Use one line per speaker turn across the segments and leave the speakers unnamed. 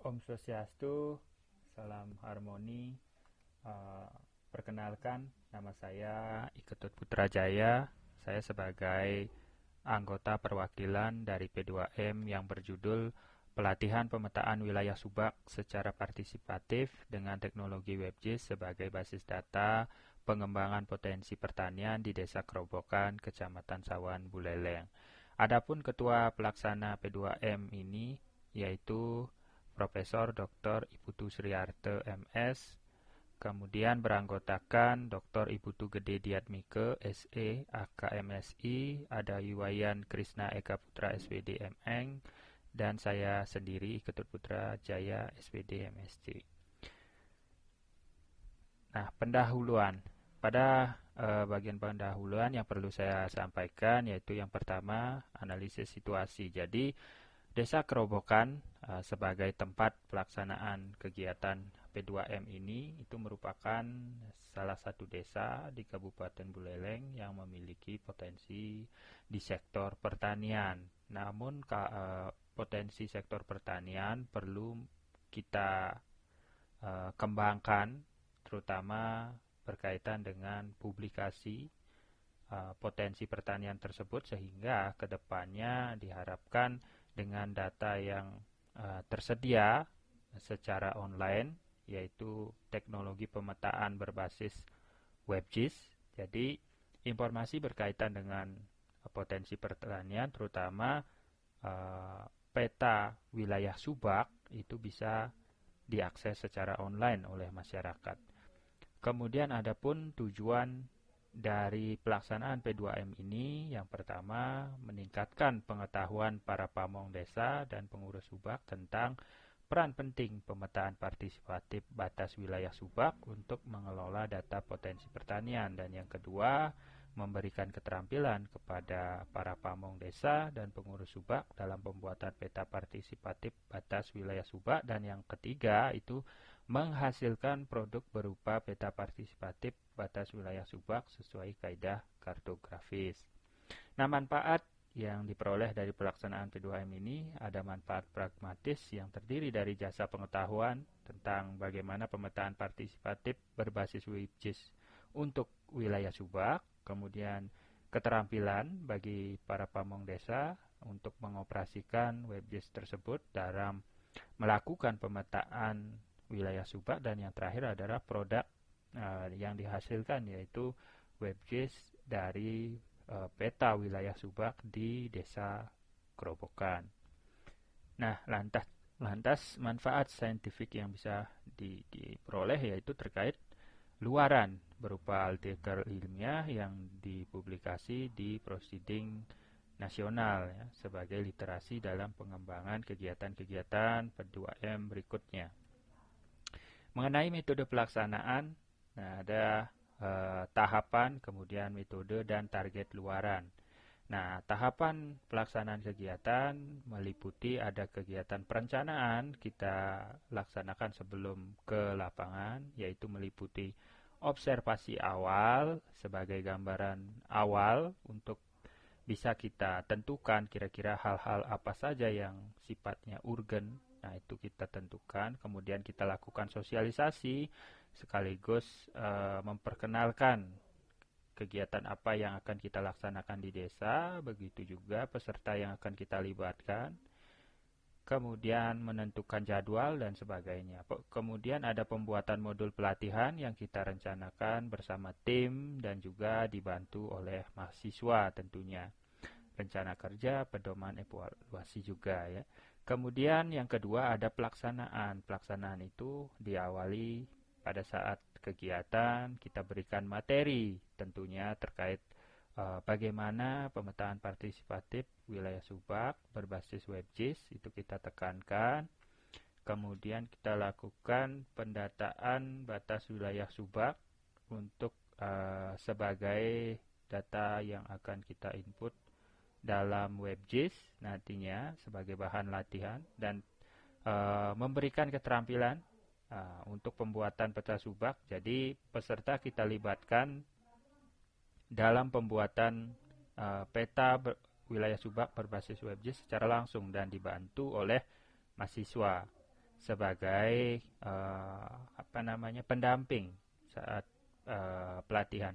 Om Swastiastu, salam harmoni. Eh, Perkenalkan, nama saya Iketut Putrajaya. Saya sebagai anggota perwakilan dari P2M yang berjudul Pelatihan Pemetaan Wilayah Subak secara partisipatif dengan teknologi WebGIS sebagai basis data pengembangan potensi pertanian di Desa Kerobokan, Kecamatan Sawan, Buleleng. Adapun ketua pelaksana P2M ini yaitu Profesor Dr. Iputu Sriarte MS, kemudian beranggotakan Dr. Iputu Gede Diatmike SE AKMSI, ada Yuwayan Krishna Eka Putra SPD MN, dan saya sendiri Ketut Putra Jaya SPD MSc. Nah, pendahuluan. Pada bagian pendahuluan yang perlu saya sampaikan yaitu yang pertama analisis situasi. Jadi Desa Kerobokan sebagai tempat pelaksanaan kegiatan P2M ini itu merupakan salah satu desa di Kabupaten Buleleng yang memiliki potensi di sektor pertanian. Namun potensi sektor pertanian perlu kita kembangkan, terutama berkaitan dengan publikasi potensi pertanian tersebut, sehingga kedepannya diharapkan dengan data yang tersedia secara online, yaitu teknologi pemetaan berbasis WebGIS. Jadi informasi berkaitan dengan potensi pertanian, terutama peta wilayah Subak, itu bisa diakses secara online oleh masyarakat. Kemudian adapun tujuan dari pelaksanaan P2M ini, yang pertama meningkatkan pengetahuan para pamong desa dan pengurus Subak tentang peran penting pemetaan partisipatif batas wilayah Subak untuk mengelola data potensi pertanian, dan yang kedua memberikan keterampilan kepada para pamong desa dan pengurus Subak dalam pembuatan peta partisipatif batas wilayah Subak, dan yang ketiga itu menghasilkan produk berupa peta partisipatif batas wilayah Subak sesuai kaidah kartografis. Nah, manfaat yang diperoleh dari pelaksanaan P2M ini ada manfaat pragmatis yang terdiri dari jasa pengetahuan tentang bagaimana pemetaan partisipatif berbasis WebGIS untuk wilayah Subak, kemudian keterampilan bagi para pamong desa untuk mengoperasikan WebGIS tersebut dalam melakukan pemetaan wilayah Subak, dan yang terakhir adalah produk yang dihasilkan yaitu WebGIS dari peta wilayah Subak di Desa Kerobokan. Nah, lantas manfaat saintifik yang bisa diperoleh yaitu terkait luaran berupa artikel ilmiah yang dipublikasi di proceeding nasional ya, sebagai literasi dalam pengembangan kegiatan-kegiatan P2M berikutnya. Mengenai metode pelaksanaan, nah ada tahapan, kemudian metode dan target luaran. Nah, tahapan pelaksanaan kegiatan meliputi ada kegiatan perencanaan kita laksanakan sebelum ke lapangan, yaitu meliputi observasi awal sebagai gambaran awal untuk bisa kita tentukan kira-kira hal-hal apa saja yang sifatnya urgen. Nah, itu kita tentukan, kemudian kita lakukan sosialisasi sekaligus memperkenalkan kegiatan apa yang akan kita laksanakan di desa, begitu juga peserta yang akan kita libatkan. Kemudian menentukan jadwal dan sebagainya. Kemudian ada pembuatan modul pelatihan yang kita rencanakan bersama tim dan juga dibantu oleh mahasiswa tentunya. Rencana kerja, pedoman evaluasi juga ya. Kemudian yang kedua ada pelaksanaan. Pelaksanaan itu diawali pada saat kegiatan kita berikan materi tentunya terkait bagaimana pemetaan partisipatif wilayah Subak berbasis WebGIS, itu kita tekankan. Kemudian kita lakukan pendataan batas wilayah Subak untuk sebagai data yang akan kita input dalam WebGIS nantinya sebagai bahan latihan, dan memberikan keterampilan untuk pembuatan peta Subak. Jadi peserta kita libatkan dalam pembuatan peta wilayah Subak berbasis WebGIS secara langsung dan dibantu oleh mahasiswa. sebagai pendamping saat pelatihan.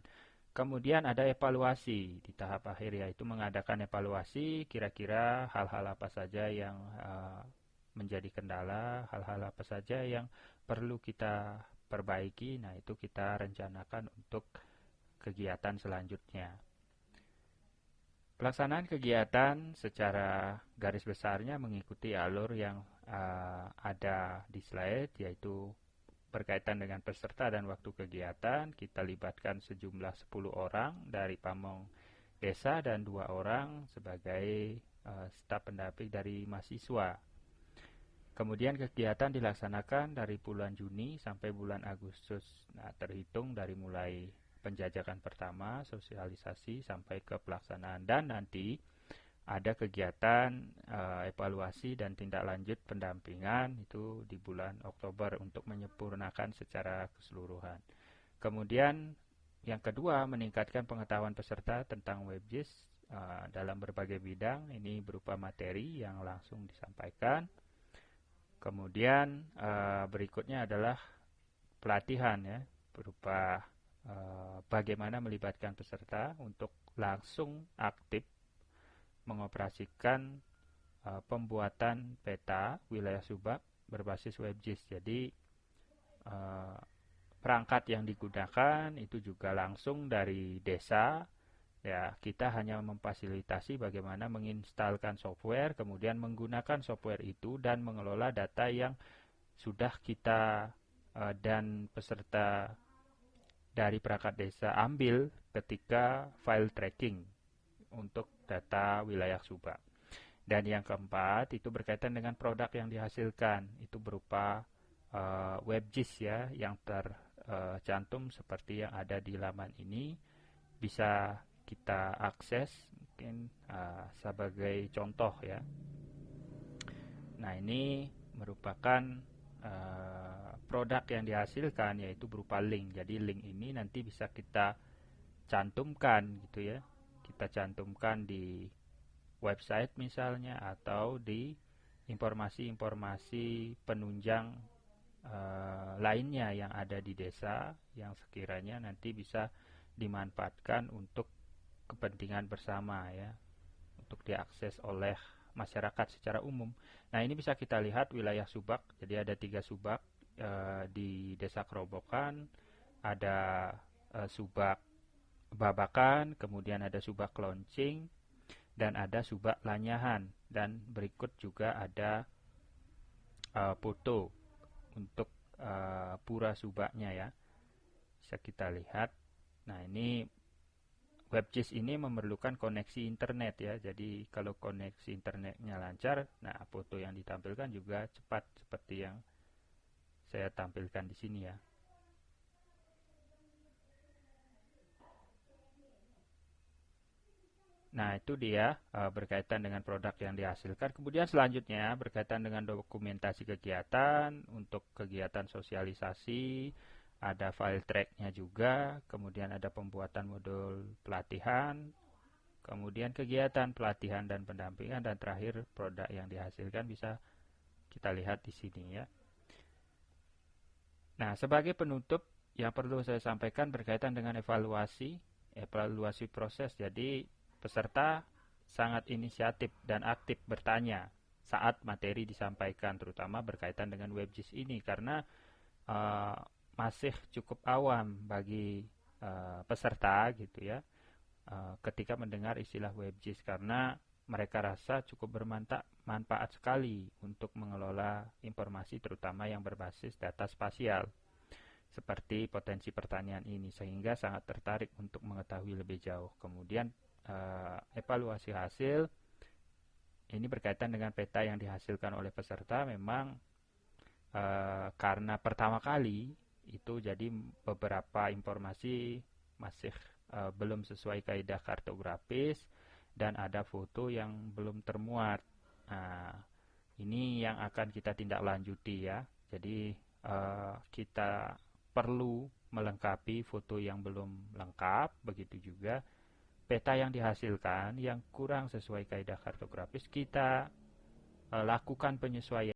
Kemudian ada evaluasi di tahap akhir, yaitu mengadakan evaluasi kira-kira hal-hal apa saja yang menjadi kendala, hal-hal apa saja yang perlu kita perbaiki. Nah, itu kita rencanakan untuk kegiatan selanjutnya. Pelaksanaan kegiatan secara garis besarnya mengikuti alur yang ada di slide, yaitu berkaitan dengan peserta dan waktu kegiatan. Kita libatkan sejumlah 10 orang dari pamong desa dan 2 orang sebagai staf pendamping dari mahasiswa. Kemudian kegiatan dilaksanakan dari bulan Juni sampai bulan Agustus. Nah, terhitung dari mulai penjajakan pertama, sosialisasi, sampai ke pelaksanaan. Dan nanti ada kegiatan evaluasi dan tindak lanjut pendampingan itu di bulan Oktober untuk menyempurnakan secara keseluruhan. Kemudian yang kedua, meningkatkan pengetahuan peserta tentang WebGIS dalam berbagai bidang. Ini berupa materi yang langsung disampaikan. Kemudian berikutnya adalah pelatihan, ya, berupa bagaimana melibatkan peserta untuk langsung aktif mengoperasikan pembuatan peta wilayah subak berbasis WebGIS. Jadi perangkat yang digunakan itu juga langsung dari desa. Ya, kita hanya memfasilitasi bagaimana menginstalkan software, kemudian menggunakan software itu dan mengelola data yang sudah kita dan peserta dari perangkat desa ambil ketika file tracking untuk data wilayah subak. Dan yang keempat itu berkaitan dengan produk yang dihasilkan, itu berupa WebGIS, ya, yang tercantum seperti yang ada di laman ini. Bisa kita akses mungkin sebagai contoh, ya. Nah, ini merupakan produk yang dihasilkan, yaitu berupa link. Jadi link ini nanti bisa kita cantumkan gitu, ya. Kita cantumkan di website misalnya, atau di informasi-informasi penunjang lainnya yang ada di desa yang sekiranya nanti bisa dimanfaatkan untuk kepentingan bersama, ya, untuk diakses oleh masyarakat secara umum. Nah, ini bisa kita lihat wilayah subak. Jadi ada 3 subak di Desa Kerobokan, ada subak Babakan, kemudian ada subak Loncing, dan ada subak Lanyahan. Dan berikut juga ada foto untuk pura subaknya, ya, bisa kita lihat. Nah, ini WebGIS ini memerlukan koneksi internet, ya. Jadi kalau koneksi internetnya lancar, nah foto yang ditampilkan juga cepat seperti yang saya tampilkan di sini, ya. Nah, itu dia berkaitan dengan produk yang dihasilkan. Kemudian selanjutnya berkaitan dengan dokumentasi kegiatan. Untuk kegiatan sosialisasi, ada file tracknya juga. Kemudian ada pembuatan modul pelatihan. Kemudian kegiatan pelatihan dan pendampingan. Dan terakhir produk yang dihasilkan bisa kita lihat di sini, ya. Nah, sebagai penutup yang perlu saya sampaikan berkaitan dengan evaluasi proses. Jadi peserta sangat inisiatif dan aktif bertanya saat materi disampaikan, terutama berkaitan dengan WebGIS ini, karena masih cukup awam bagi peserta gitu, ya, ketika mendengar istilah WebGIS, karena mereka rasa cukup bermanfaat sekali untuk mengelola informasi, terutama yang berbasis data spasial seperti potensi pertanian ini, sehingga sangat tertarik untuk mengetahui lebih jauh. Kemudian evaluasi hasil ini berkaitan dengan peta yang dihasilkan oleh peserta. Memang karena pertama kali itu, jadi beberapa informasi masih belum sesuai kaidah kartografis dan ada foto yang belum termuat. Nah, ini yang akan kita tindak lanjuti, ya. Jadi kita perlu melengkapi foto yang belum lengkap, begitu juga peta yang dihasilkan yang kurang sesuai kaidah kartografis, kita lakukan penyesuaian